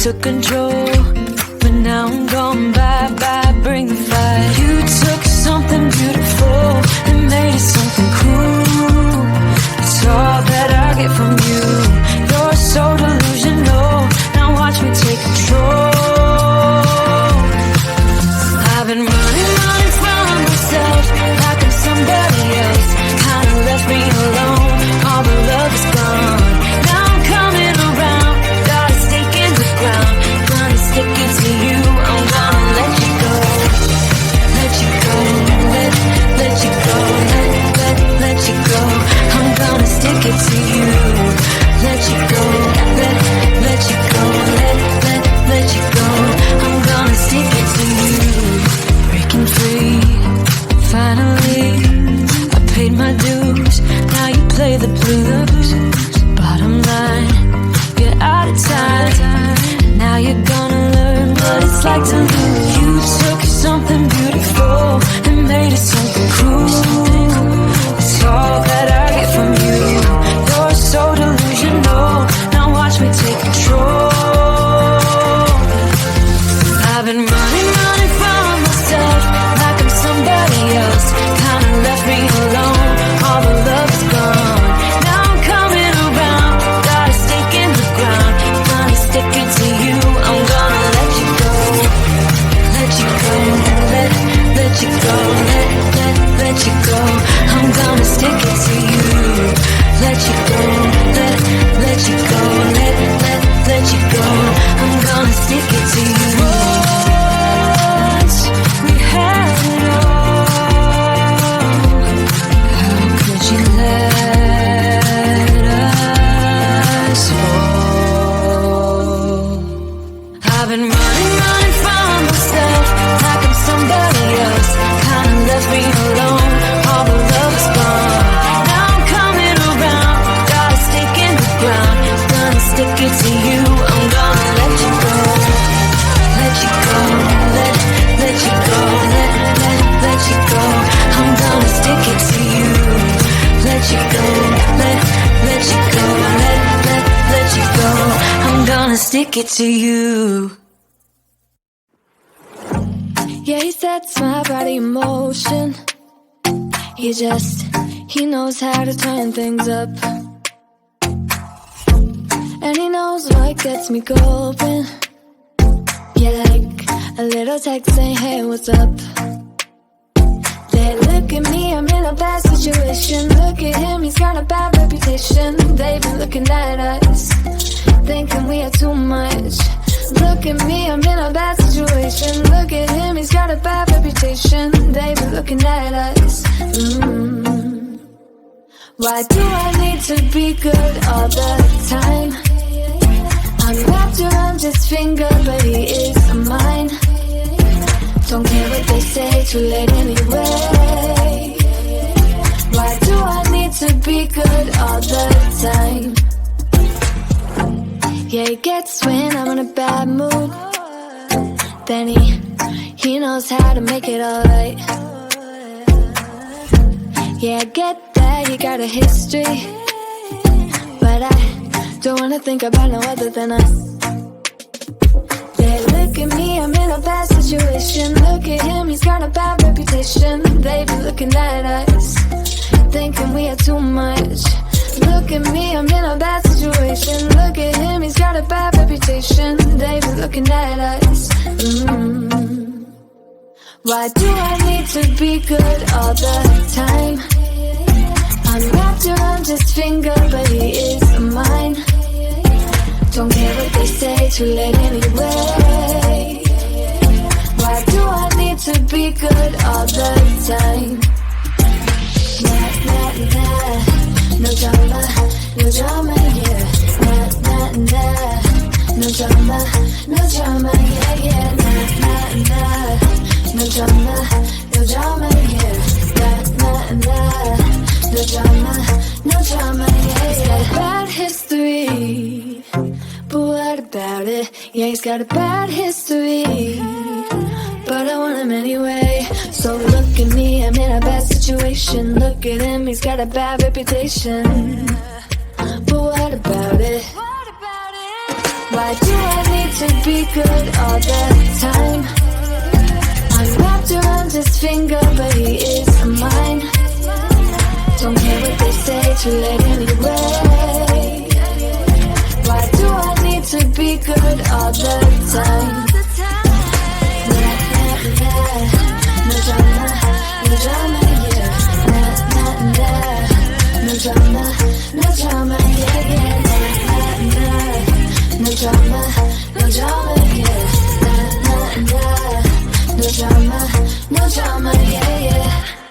took control, but now I'm gone, bye bye, bring the fire. You took something beautiful and made it something cool. It's all that I get from you. You're so delusional, now watch me take control. I've been running from myself like I'm somebody else. Kinda left me alone, all the love is gone. Now I'm coming around, got a stake in the ground. Gonna stick it to you, I'm gonna let you go. Let you go, let you go, let you go. I'm gonna stick it to you. Let you go, let you go, let you go. I'm gonna stick it to you. Breaking free, finally, I paid my dues. Now you play the blues. Bottom line, you're out of time. Now you're gonna learn what it's like to lose. You took something beautiful and made it something cruel. It's all that I get from you. You're so delusional, now watch me take control. I've been running from myself like I'm somebody else. Kinda left me alone, all the love is gone. Now I'm coming around, got a stake in the ground. Gonna stick it to you, I'm gonna let you go. Let you go, let you go, let you go. I'm gonna stick it to you. Let you go, let you go, let you go. I'm gonna stick it to you. Once we had it all, how could you let us fall? I've been running from myself like I'm somebody else. Kinda left me alone, all the love is gone. Now I'm coming around, got a stake in the ground. Gonna stick it to you, I'm gonna let you go. Let you go, let you go, let you go. I'm gonna stick it to you. Let you go, let you go, let you go. I'm gonna stick it to you. Yeah, he sets my body in motion. He knows how to turn things up. And he knows what gets me going. Yeah, like a little text saying, hey, what's up? They look at me, I'm in a bad situation. Look at him, he's got a bad reputation. They've been looking at us, thinking we are too much. Look at me, I'm in a bad situation. Look at him, he's got a bad reputation. They've been looking at us. Why do I need to be good all the time? I'm wrapped around his finger, but he is mine. Don't care what they say, too late anyway. Why do I need to be good all the time? Yeah, he gets when I'm in a bad mood. Then he knows how to make it alright. Yeah, I get that you got a history, but I don't wanna think about no other than us. They look at me, I'm in a bad situation. Look at him, he's got a bad reputation. They've been looking at us, thinking we are too much. Look at me, I'm in a bad situation. Look at him, he's got a bad reputation. They've been looking at us. Why do I need to be good all the time? I'm wrapped around his finger, but he is mine. Don't care what they say, too late anyway. Why do I need to be good all the time? No drama, no drama, yeah. No drama, no drama, yeah, yeah. No drama, no drama, yeah. No drama, no drama, yeah, yeah. Bad history, but what about it? Yeah, he's got a bad history, but I want him anyway. So look at me, I'm in a bad situation. Look at him, he's got a bad reputation, but what about it? Why do I need to be good all the time? I'm wrapped around his finger, but he is mine. Don't care what they say, too late anyway. Why do I need to be good all the time? No drama, no drama, yeah. No drama, no drama, yeah, yeah. No drama, no drama, yeah. No drama, no drama, yeah, yeah.